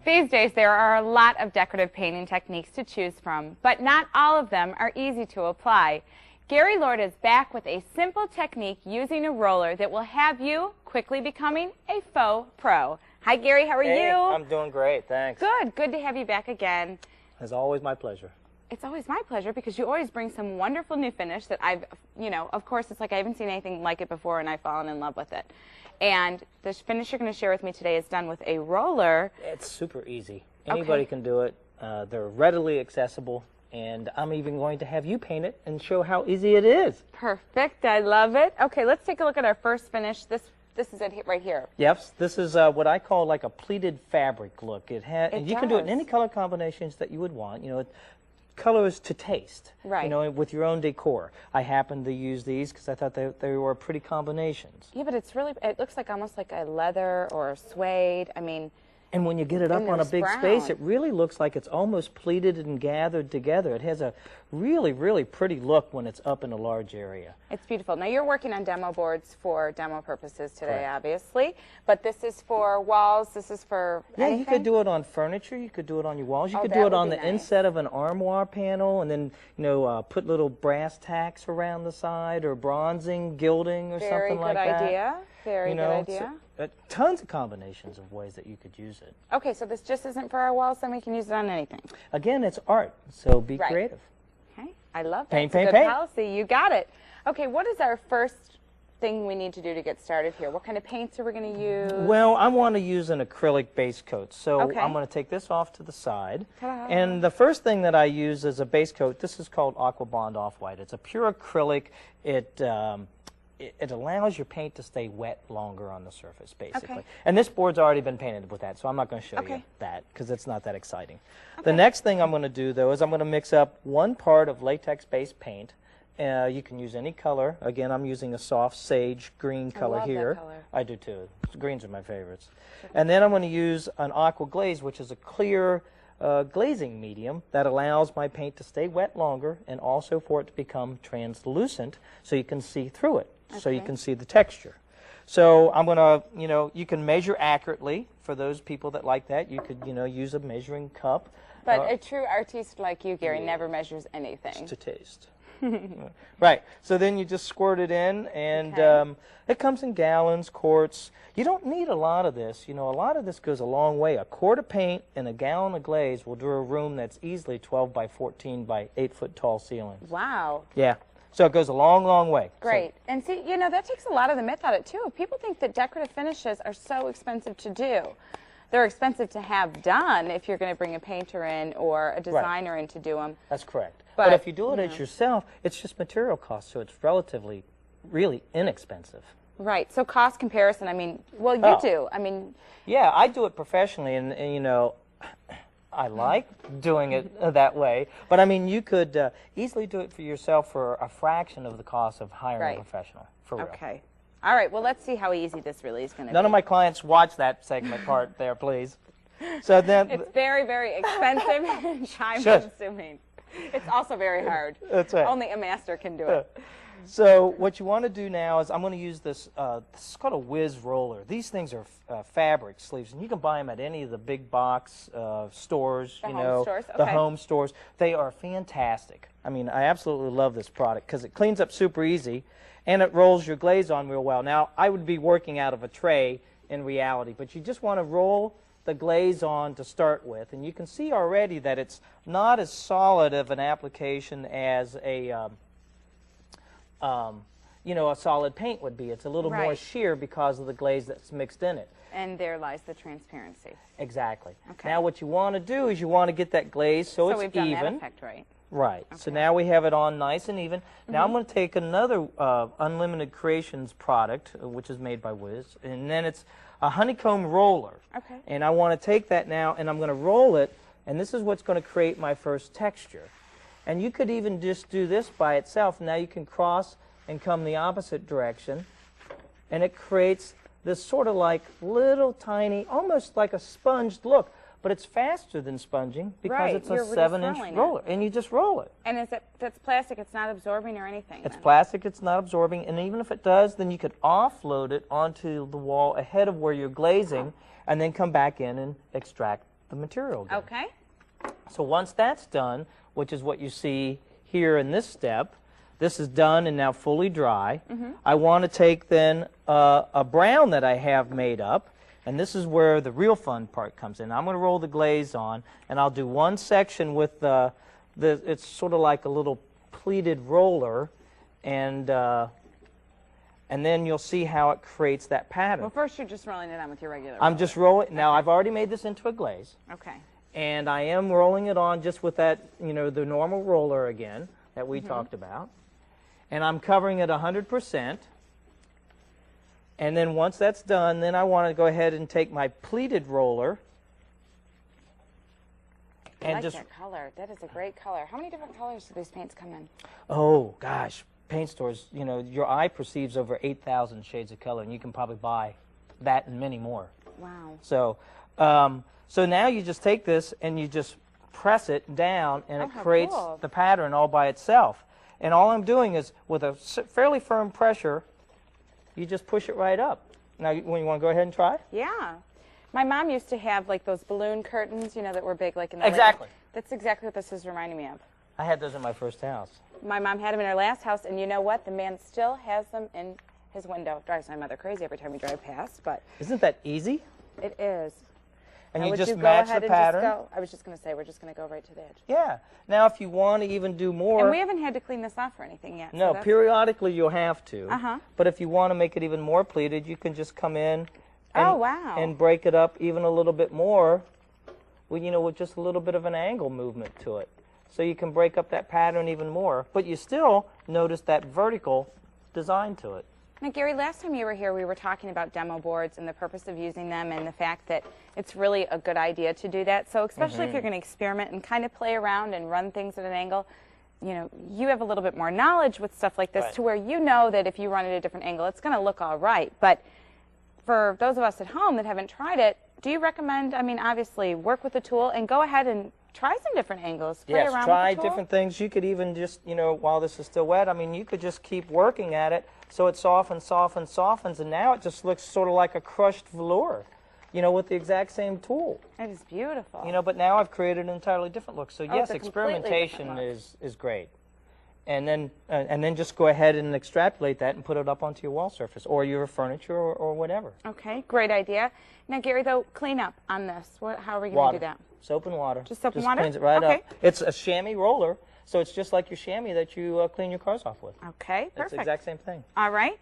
These days, there are a lot of decorative painting techniques to choose from, but not all of them are easy to apply. Gary Lord is back with a simple technique using a roller that will have you quickly becoming a faux pro. Hi, Gary. How are you? I'm doing great, thanks. Good. Good to have you back again. It's always my pleasure. It's always my pleasure because you always bring some wonderful new finish that I've, of course, it's like I haven't seen anything like it before and I've fallen in love with it. And the finish you're going to share with me today is done with a roller. It's super easy. Anybody can do it. They're readily accessible. And I'm even going to have you paint it and show how easy it is. Perfect. I love it. Okay, let's take a look at our first finish. This is it right here. Yes, this is what I call like a pleated fabric look. And you can do it in any color combinations that you would want. Colors to taste. Right. With your own decor. I happened to use these because I thought they were pretty combinations. Yeah, but it looks like almost like a leather or a suede. I mean. And when you get it up on a big space, it really looks like it's almost pleated and gathered together. It has a really, really pretty look when it's up in a large area. It's beautiful. Now, you're working on demo boards for demo purposes today, Correct. Obviously. But this is for walls. This is for anything? You could do it on furniture. You could do it on your walls. You could do it on the inside of an armoire panel and then, put little brass tacks around the side or bronzing, gilding or something like that. Very good idea. Very good idea. Tons of combinations of ways that you could use it. Okay, so this just isn't for our walls, then we can use it on anything. Again, it's art, so be creative. Okay, I love that. Paint, it's paint, a good paint. policy. You got it. Okay, what is our first thing we need to do to get started here? What kind of paints are we going to use? Well, I want to use an acrylic base coat, so I'm going to take this off to the side. And the first thing that I use as a base coat, this is called Aqua Bond Off-White. It's a pure acrylic. It allows your paint to stay wet longer on the surface, basically. Okay. And this board's already been painted with that, so I'm not going to show you that because it's not that exciting. The next thing I'm going to do, though, is I'm going to mix up 1 part of latex-based paint. You can use any color. Again, I'm using a soft sage green color here. That color. I do, too. Greens are my favorites. And then I'm going to use an aqua glaze, which is a clear glazing medium that allows my paint to stay wet longer and also for it to become translucent so you can see through it. So you can see the texture. So I'm going to, you can measure accurately for those people that like that. You could, use a measuring cup. But a true artiste like you, Gary, never measures anything. It's to taste. Right. So then you just squirt it in, and it comes in gallons, quarts. You don't need a lot of this. A lot of this goes a long way. A quart of paint and a gallon of glaze will do a room that's easily 12 by 14 by 8-foot tall ceilings. Wow. Yeah. So it goes a long, long way. Great. And see, that takes a lot of the myth out of it, too. People think that decorative finishes are so expensive to do. They're expensive to have done if you're going to bring a painter in or a designer in to do them. That's correct. But if you do it as yourself, it's just material cost, so it's relatively, really inexpensive. Right. So cost comparison, well, you do. Yeah, I do it professionally, and I like doing it that way, but you could easily do it for yourself for a fraction of the cost of hiring a professional, for real. Okay. All right, well, let's see how easy this really is going to be. None of my clients watch that segment part there, please. So then it's very, very expensive and time-consuming. It's also very hard. That's right. Only a master can do it. So what you want to do now is I'm going to use this, this is called a whiz roller. These things are fabric sleeves, and you can buy them at any of the big box stores, the home stores. The home stores. They are fantastic. I absolutely love this product because it cleans up super easy, and it rolls your glaze on real well. Now, I would be working out of a tray in reality, but you just want to roll the glaze on to start with, and you can see already that it's not as solid of an application as a a solid paint would be. It's a little more sheer because of the glaze that's mixed in it. And there lies the transparency. Exactly. Okay. Now what you want to do is you want to get that glaze so it's we've even. done that effect, right? Right. Okay. So now we have it on nice and even. Now I'm going to take another Unlimited Creations product, which is made by Wiz, and then it's a honeycomb roller. Okay. And I want to take that now and I'm going to roll it, and this is what's going to create my first texture. And you could even just do this by itself. Now you can cross and come the opposite direction, and it creates this sort of like little tiny, almost like a sponged look. But it's faster than sponging because it's a 7-inch roller, and you just roll it. And that's plastic, it's not absorbing or anything? It's plastic, it's not absorbing, and even if it does, then you could offload it onto the wall ahead of where you're glazing, and then come back in and extract the material again. Okay. So once that's done, which is what you see here in this step, this is done and now fully dry. I want to take then a brown that I have made up, and this is where the real fun part comes in. I'm going to roll the glaze on, and I'll do one section with it's sort of like a little pleated roller, and then you'll see how it creates that pattern. Well, first you're just rolling it on with your regular I'm roller. just rolling. Now, I've already made this into a glaze. Okay. And I am rolling it on just with that, the normal roller again that we talked about. And I'm covering it 100%. And then once that's done, then I want to go ahead and take my pleated roller I like that color. That is a great color. How many different colors do these paints come in? Oh, gosh. Paint stores, your eye perceives over 8,000 shades of color, and you can probably buy that and many more. Wow. So, so now you just take this and you just press it down, and it creates the pattern all by itself. And all I'm doing is, with a fairly firm pressure, you just push it right up. Now, you want to go ahead and try? Yeah. My mom used to have like those balloon curtains, that were big, like in the Exactly. That's exactly what this is reminding me of. I had those in my first house. My mom had them in her last house, and you know what? The man still has them in his window. Drives my mother crazy every time we drive past, but Isn't that easy? it is. And Now, you would just go match ahead the and just pattern. go? I was just going to say, we're just going to go right to the edge. Yeah. Now, if you want to even do more. And we haven't had to clean this off or anything yet. No, so periodically you'll have to. Uh-huh. But if you want to make it even more pleated, you can just come in and, Oh, wow. and break it up even a little bit more with, with just a little bit of an angle movement to it. So you can break up that pattern even more. But you still notice that vertical design to it. Now, Gary, last time you were here, we were talking about demo boards and the purpose of using them and the fact that it's really a good idea to do that. So especially if you're going to experiment and kind of play around and run things at an angle, you have a little bit more knowledge with stuff like this to where you know that if you run it at a different angle, it's going to look all right. But for those of us at home that haven't tried it, do you recommend, obviously, work with the tool and go ahead and try some different angles, play around try with the tool? different things. You could even just, while this is still wet, you could just keep working at it so it softens, and now it just looks sort of like a crushed velour, with the exact same tool. It is beautiful. But now I've created an entirely different look. So yes, it's a completely experimentation different is great. And then just go ahead and extrapolate that and put it up onto your wall surface or your furniture or whatever. Okay, great idea. Now, Gary, though, clean up on this. How are we going to do that? Soap and water. Just soap and water? Cleans it right Okay. up. It's a chamois roller, so it's just like your chamois that you clean your cars off with. Okay, It's perfect. the exact same thing. All right.